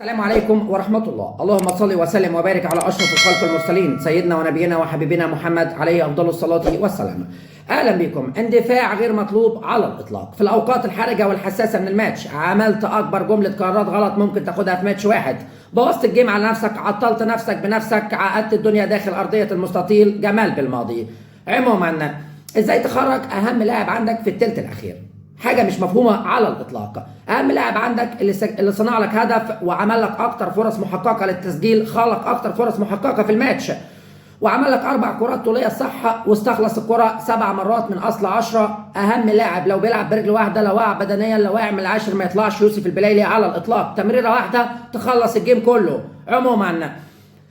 السلام عليكم ورحمة الله. اللهم صل وسلم وبارك على أشرف الخلق المرسلين سيدنا ونبينا وحبيبنا محمد عليه أفضل الصلاة والسلام. أهلا بكم. اندفاع غير مطلوب على الإطلاق في الأوقات الحرجة والحساسة من الماتش. عملت أكبر جملة قرارات غلط ممكن تاخدها في ماتش واحد. بوظت الجيم على نفسك، عطلت نفسك بنفسك، عقدت الدنيا داخل أرضية المستطيل. جمال بالماضي. عموما إزاي تخرج أهم لاعب عندك في الثلث الأخير؟ حاجه مش مفهومه على الاطلاق. اهم لاعب عندك اللي صنع لك هدف وعمل لك اكتر فرص محققه للتسجيل، خلق اكتر فرص محققه في الماتش، وعمل لك 4 كرات طوليه صح واستخلص الكره 7 مرات من اصل 10. اهم لاعب لو بيلعب برجل واحده، لو واقع بدنيا، لو واقع من العاشر، ما يطلعش يوسف البلايلي على الاطلاق. تمريره واحده تخلص الجيم كله. عموما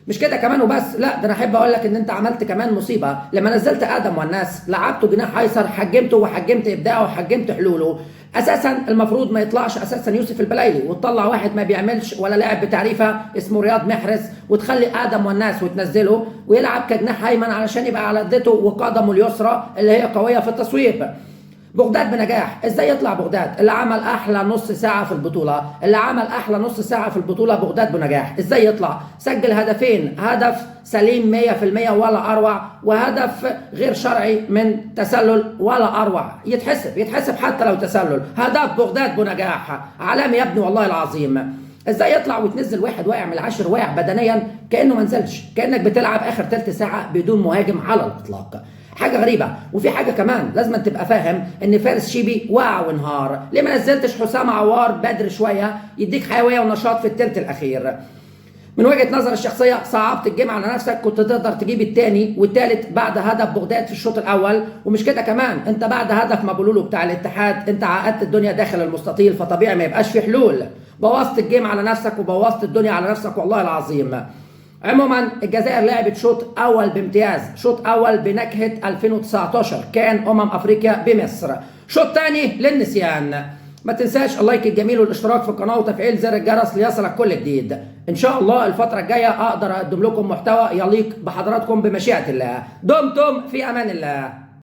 مش كده كمان وبس، لا ده انا احب اقول لك ان انت عملت كمان مصيبه لما نزلت ادم والناس، لعبته جناح ايسر، حجمته وحجمت ابداعه وحجمت حلوله. اساسا المفروض ما يطلعش اساسا يوسف البلايلي، وتطلع واحد ما بيعملش ولا لاعب بتعريفه اسمه رياض محرز، وتخلي ادم والناس وتنزله ويلعب كجناح ايمن علشان يبقى على قدته وقدمه اليسرى اللي هي قويه في التصويب. بغداد بنجاح. ازاي يطلع بغداد اللي عمل احلى نص ساعه في البطوله، اللي عمل احلى نص ساعه في البطوله بغداد بنجاح؟ ازاي يطلع؟ سجل هدفين، هدف سليم 100% ولا اروع، وهدف غير شرعي من تسلل ولا اروع. يتحسب حتى لو تسلل. هدف بغداد بنجاح عالمي يا ابني والله العظيم. ازاي يطلع وتنزل واحد واقع من العاشر، واقع بدنيا كانه ما نزلش، كانك بتلعب اخر ثلث ساعه بدون مهاجم على الاطلاق. حاجه غريبه. وفي حاجه كمان لازم تبقى فاهم ان فارس شيبي وقع وانهار. ليه ما نزلتش حسام عوار بدري شويه يديك حيويه ونشاط في الثلث الاخير؟ من وجهه نظر الشخصيه صعبت الجيم على نفسك، كنت تقدر تجيب الثاني والثالث بعد هدف بغداد في الشوط الاول. ومش كده كمان، انت بعد هدف مبولولو بتاع الاتحاد انت عقدت الدنيا داخل المستطيل، فطبيعي ما يبقاش في حلول. بوظت الجيم على نفسك وبوظت الدنيا على نفسك والله العظيم. عموما الجزائر لعبت شوط اول بامتياز، شوط اول بنكهه 2019 كان افريقيا بمصر. شوط ثاني للنسيان. ما تنساش اللايك الجميل والاشتراك في القناه وتفعيل زر الجرس ليصلك كل جديد. ان شاء الله الفتره الجايه اقدر اقدم لكم محتوى يليق بحضراتكم بمشيئه الله. دمتم في امان الله.